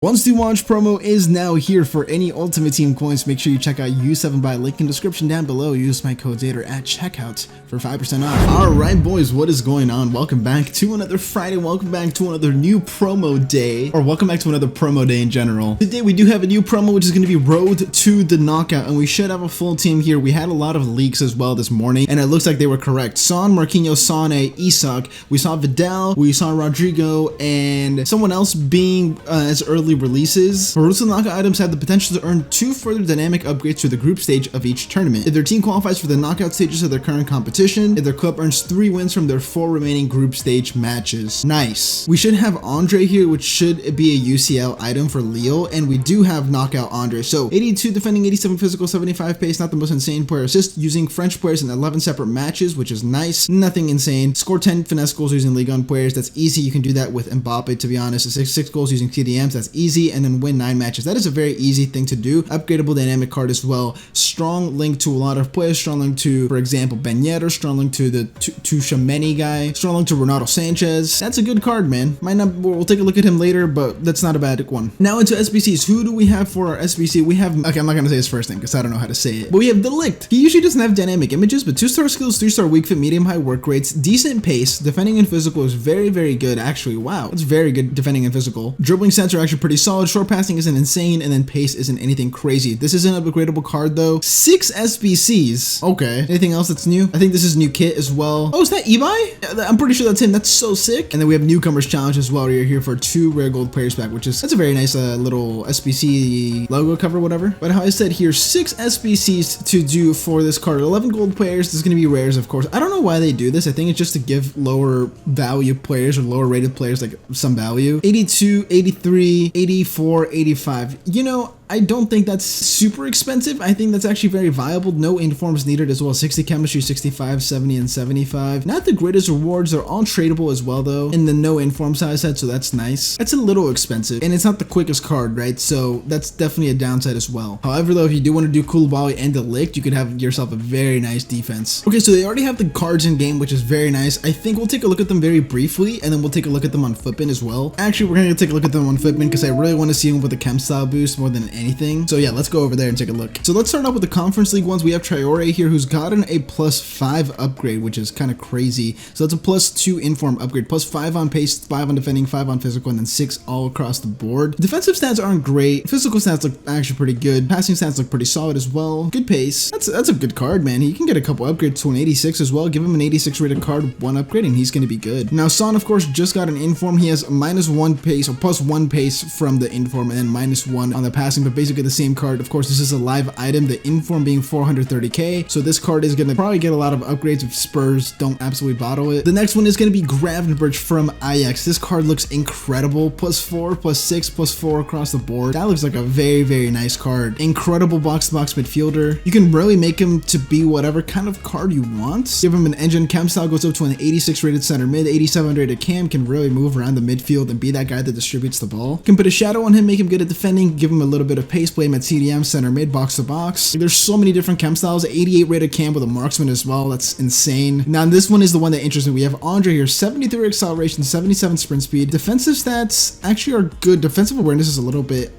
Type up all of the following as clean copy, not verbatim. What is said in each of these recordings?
Once the launch promo is now here for any Ultimate Team coins, make sure you check out U7 by link in description down below. Use my code Zayder at checkout for 5% off. Alright boys, what is going on? Welcome back to another Friday, welcome back to another new promo day, or welcome back to another promo day in general. Today we do have a new promo which is going to be Road to the Knockout, and we should have a full team here. We had a lot of leaks as well this morning, and it looks like they were correct. Son, Marquinhos, Sony, Isak, we saw Vidal, we saw Rodrigo, and someone else being as early releases. Road to the Knockout items have the potential to earn 2 further dynamic upgrades to the group stage of each tournament. If their team qualifies for the knockout stages of their current competition, if their club earns 3 wins from their 4 remaining group stage matches. Nice. We should have Andre here, which should be a UCL item for Leo, and we do have Knockout Andre. So 82 defending, 87 physical, 75 pace, not the most insane player assist, using French players in 11 separate matches, which is nice. Nothing insane. Score 10 finesse goals using Ligue 1 players. That's easy. You can do that with Mbappe, to be honest. 6 goals using TDMs. That's easy. And then win 9 matches. That is a very easy thing to do. Upgradable dynamic card as well. Strong link to a lot of players. Strong link to, for example, Ben Yeti. Strong link to the Tchouaméni guy. Strong link to Ronaldo Sanchez. That's a good card, man. Might not. We'll take a look at him later, but that's not a bad one. Now into SBCs. Who do we have for our SBC? We have. Okay, I'm not gonna say his first name because I don't know how to say it. But we have Delict. He usually doesn't have dynamic images, but 2-star skills, 3-star weak fit, medium high work rates, decent pace, defending and physical is very, very good. Actually, wow, it's very good defending and physical. Dribbling stats are actually pretty solid. Short passing isn't insane, and then pace isn't anything crazy. This is an upgradable card though. 6 SBCs. Okay. Anything else that's new? I think this is new kit as well. Oh, is that Ibai? I'm pretty sure that's him. That's so sick. And then we have Newcomers challenge as well. You're here for 2 rare gold players pack, which is, that's a very nice little SBC logo cover, whatever. But how I said here, 6 SBCs to do for this card. 11 gold players. This is going to be rares, of course. I don't know why they do this. I think it's just to give lower value players or lower rated players like some value. 82, 83, 84, 85. You know, I don't think that's super expensive. I think that's actually very viable. No informs needed as well. 60 chemistry, 65, 70, and 75. Not the greatest rewards. They're all tradable as well though. And the no inform size set, so that's nice. That's a little expensive. And it's not the quickest card, right? So that's definitely a downside as well. However though, if you do want to do Koulibaly and Delict, you could have yourself a very nice defense. Okay, so they already have the cards in game, which is very nice. I think we'll take a look at them very briefly, and then we'll take a look at them on FUTbin as well. Actually, we're going to take a look at them on FUTbin because I really want to see them with the chem style boost more than anything. So yeah, let's go over there and take a look. So let's start off with the Conference League ones. We have Traore here, who's gotten a +5 upgrade, which is kind of crazy. So that's a +2 inform upgrade, +5 on pace, 5 on defending, 5 on physical, and then 6 all across the board. Defensive stats aren't great. Physical stats look actually pretty good. Passing stats look pretty solid as well. Good pace. That's a good card, man. He can get a couple upgrades to an 86 as well. Give him an 86 rated card, 1 upgrade, and he's going to be good. Now Son, of course, just got an inform. He has -1 pace or +1 pace from the inform, and then -1 on the passing, but basically the same card. Of course, this is a live item, the inform being 430k, so this card is going to probably get a lot of upgrades if Spurs don't absolutely bottle it. The next one is going to be Gravenberch from Ajax. This card looks incredible. +4, +6, +4 across the board. That looks like a very, very nice card. Incredible box-to-box midfielder. You can really make him to be whatever kind of card you want. Give him an engine. Chem style goes up to an 86 rated center mid, 87 rated cam, can really move around the midfield and be that guy that distributes the ball. Can put a shadow on him, make him good at defending, give him a little bit of pace, play him at CDM, center mid, box to box. There's so many different chem styles. 88 rated cam with a marksman as well. That's insane. Now this one is the one that interests me. We have Andre here, 73 acceleration, 77 sprint speed. Defensive stats actually are good. Defensive awareness is a little bit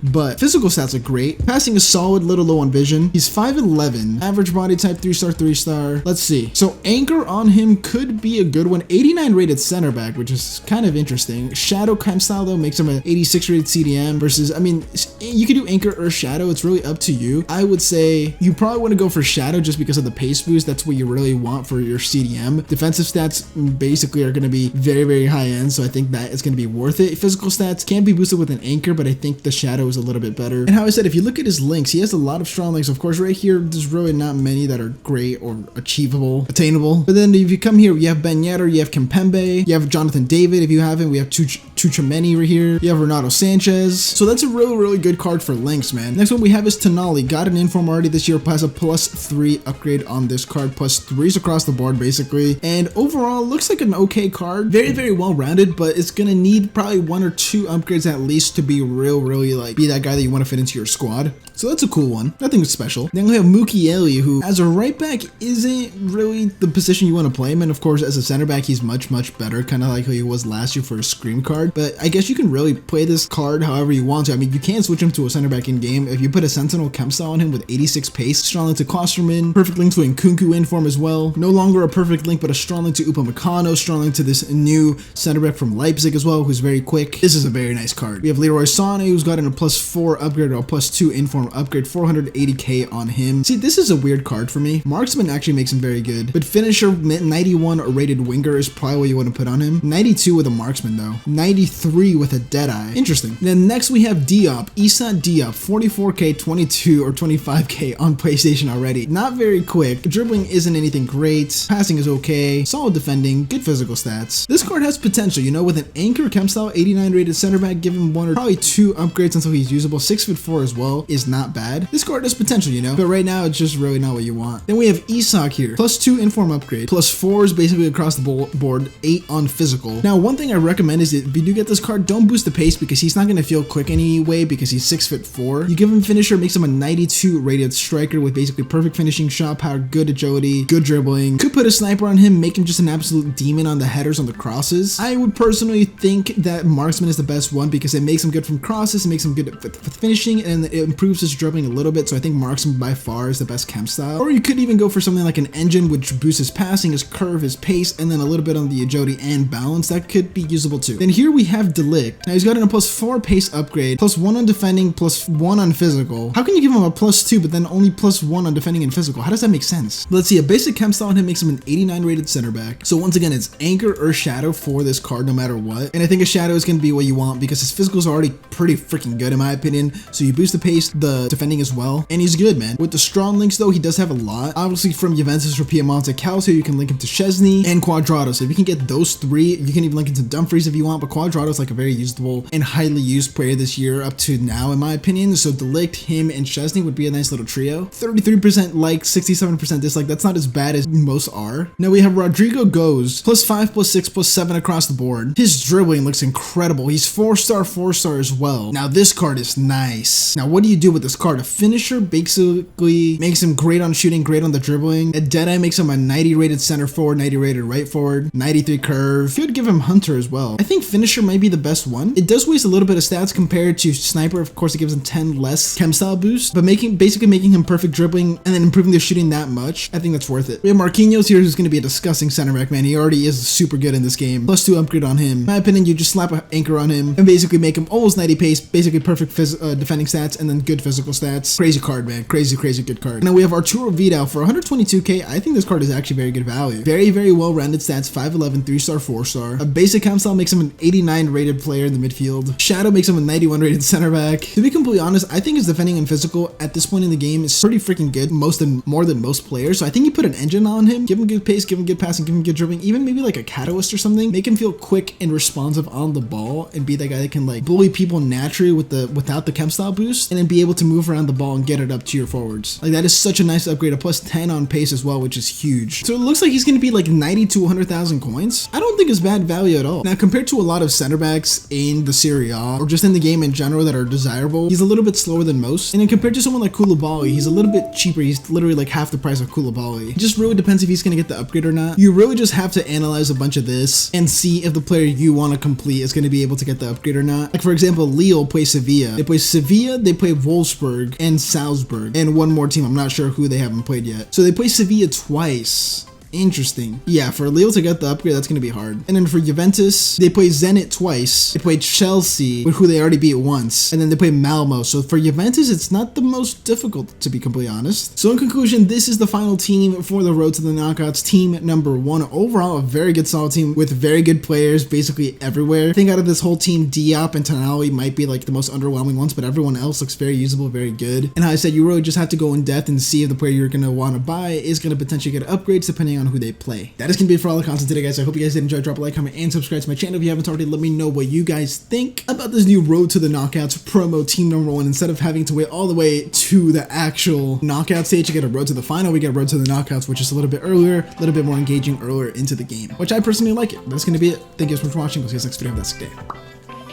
but physical stats are great. Passing is solid, little low on vision. He's 5'11", average body type, 3-star, 3-star. Let's see. So anchor on him could be a good one. 89 rated center back, which is kind of interesting. Shadow chem style though makes him an 86 rated CDM versus, I mean, you could do anchor or shadow. It's really up to you. I would say you probably want to go for shadow just because of the pace boost. That's what you really want for your CDM. Defensive stats basically are going to be very, very high end, so I think that is going to be worth it. Physical stats can be boosted with an anchor, but I think the shadow is a little bit better. And how I said, if you look at his links, he has a lot of strong links. Of course, right here, there's really not many that are great or achievable, attainable. But then if you come here, you have Ben Yedder, you have Kimpembe, you have Jonathan David. If you haven't, we have Tchouaméni right here. You have Ronaldo Sanchez. So that's a really, really good card for links, man. Next one we have is Tonali. Got an inform already this year, has a +3 upgrade on this card, +3s across the board basically. And overall, looks like an okay card. Very, very well rounded, but it's gonna need probably 1 or 2 upgrades at least to be really like be that guy that you want to fit into your squad. So that's a cool one. Nothing special. Then we have Mookie Ellie, who as a right back isn't really the position you want to play him in. Of course, as a center back, he's much better, kind of like who he was last year for his Scream card. card, but I guess you can really play this card however you want to. I mean, you can switch him to a center back in game. If you put a Sentinel chem style on him with 86 pace, strong link to Klosterman, perfect link to Nkunku inform as well. No longer a perfect link, but a strong link to Upamecano, strong link to this new center back from Leipzig as well, who's very quick. This is a very nice card. We have Leroy Sonny, who's gotten a +4 upgrade or a +2 inform upgrade, 480k on him. See, this is a weird card for me. Marksman actually makes him very good, but finisher 91 rated winger is probably what you want to put on him. 92 with a marksman though. 93 with a Deadeye. Interesting. Then next we have Diop, Issa Diop, 44k, 22 or 25k on PlayStation already. Not very quick. Dribbling isn't anything great. Passing is okay. Solid defending. Good physical stats. This card has potential, you know, with an anchor chem style, 89 rated center back, give him 1 or probably 2 upgrades until he's usable. 6'4" as well is not bad. This card has potential, you know, but right now it's just really not what you want. Then we have Isak here, +2 inform upgrade, +4s basically across the board, 8 on physical. Now, one thing I recommend is that if you do get this card, don't boost the pace because he's not going to feel quick anyway because he's 6'4". You give him finisher, makes him a 92 rated striker with basically perfect finishing, shot power, good agility, good dribbling. Could put a sniper on him, make him just an absolute demon on the headers, on the crosses. I would personally think that marksman is the best one because it makes him good from crosses, it makes him good at finishing, and it improves his dribbling a little bit. So I think marksman by far is the best chem style. Or you could even go for something like an engine, which boosts his passing, his curve, his pace, and then a little bit on the agility and balance. That could be usable too. Then here we have Delict. Now he's gotten a +4 pace upgrade, +1 on defending, +1 on physical. How can you give him a +2 but then only +1 on defending and physical? How does that make sense? Let's see, a basic chem style on him makes him an 89 rated center back. So once again, it's anchor or shadow for this card no matter what. And I think a shadow is going to be what you want because his physical is already pretty freaking good in my opinion. So you boost the pace, the defending as well, and he's good, man. With the strong links though, he does have a lot. Obviously from Juventus or Piemonte Calcio, you can link him to Szczesny and Quadrado. So if you can get those 3, you can even link him to Dumfries if you want, but Quadrado is like a very usable and highly used player this year up to now in my opinion. So Delict, him, and Szczesny would be a nice little trio. 33% like, 67% dislike. That's not as bad as most are. Now we have Rodrigo goes, +5, +6, +7 across the board. His dribbling looks incredible. He's 4-star as well. Now this card is nice. Now what do you do with this card? A finisher basically makes him great on shooting, great on the dribbling. A Deadeye makes him a 90 rated center forward, 90 rated right forward, 93 curve. Could give him Hunter as well. I think finisher might be the best one. It does waste a little bit of stats compared to sniper. Of course, it gives him 10 less chem style boost, but basically making him perfect dribbling and then improving their shooting that much, I think that's worth it. We have Marquinhos here, who's going to be a disgusting center back, man. He already is super good in this game. +2 upgrade on him. In my opinion, you just slap an anchor on him and basically make him almost 90 pace, basically perfect defending stats and then good physical stats. Crazy card, man. Crazy good card. Now we have Arturo Vidal for 122k. I think this card is actually very good value. Very well-rounded stats, 5'11", 3-star, 4-star. A basic chem style makes him an 89 rated player in the midfield. Shadow makes him a 91 rated center back. To be completely honest, I think his defending and physical at this point in the game is pretty freaking good, more than most players. So I think you put an engine on him, give him good pace, give him good passing, give him good dribbling, even maybe like a catalyst or something. Make him feel quick and responsive on the ball and be that guy that can like bully people naturally without the chem style boost and then be able to move around the ball and get it up to your forwards. Like that is such a nice upgrade, a +10 on pace as well, which is huge. So it looks like he's going to be like 90 to 100,000 coins. I don't think it's bad value at all. Now compared to a lot of center backs in the Serie A or just in the game in general that are desirable, he's a little bit slower than most. And then compared to someone like Koulibaly, he's a little bit cheaper. He's literally like half the price of Koulibaly. It just really depends if he's going to get the upgrade or not. You really just have to analyze a bunch of this and see if the player you want to complete is going to be able to get the upgrade or not. Like for example, Lille plays Sevilla. They play Sevilla, they play Wolfsburg and Salzburg and one more team. I'm not sure who they haven't played yet. So they play Sevilla twice. Interesting. Yeah, for Lille to get the upgrade, that's going to be hard. And then for Juventus, they play Zenit twice. They play Chelsea, who they already beat once. And then they play Malmo. So for Juventus, it's not the most difficult, to be completely honest. So in conclusion, this is the final team for the road to the knockouts. Team number 1. Overall, a very good solid team with very good players basically everywhere. I think out of this whole team, Diop and Tonali might be like the most underwhelming ones, but everyone else looks very usable, very good. And how I said, you really just have to go in depth and see if the player you're going to want to buy is going to potentially get upgrades depending on who they play. That is going to be it for all the content today, guys. I hope you guys did enjoy. Drop a like, comment, and subscribe to my channel if you haven't already. Let me know what you guys think about this new road to the knockouts promo team number 1. Instead of having to wait all the way to the actual knockout stage to get a road to the final, we get a road to the knockouts, which is a little bit earlier, a little bit more engaging earlier into the game, which I personally like it. That's going to be it. Thank you so much for watching. We'll see you guys next video. Have a nice day.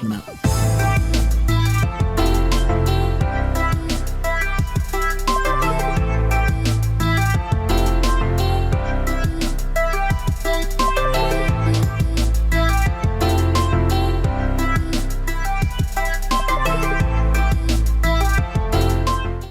I'm out.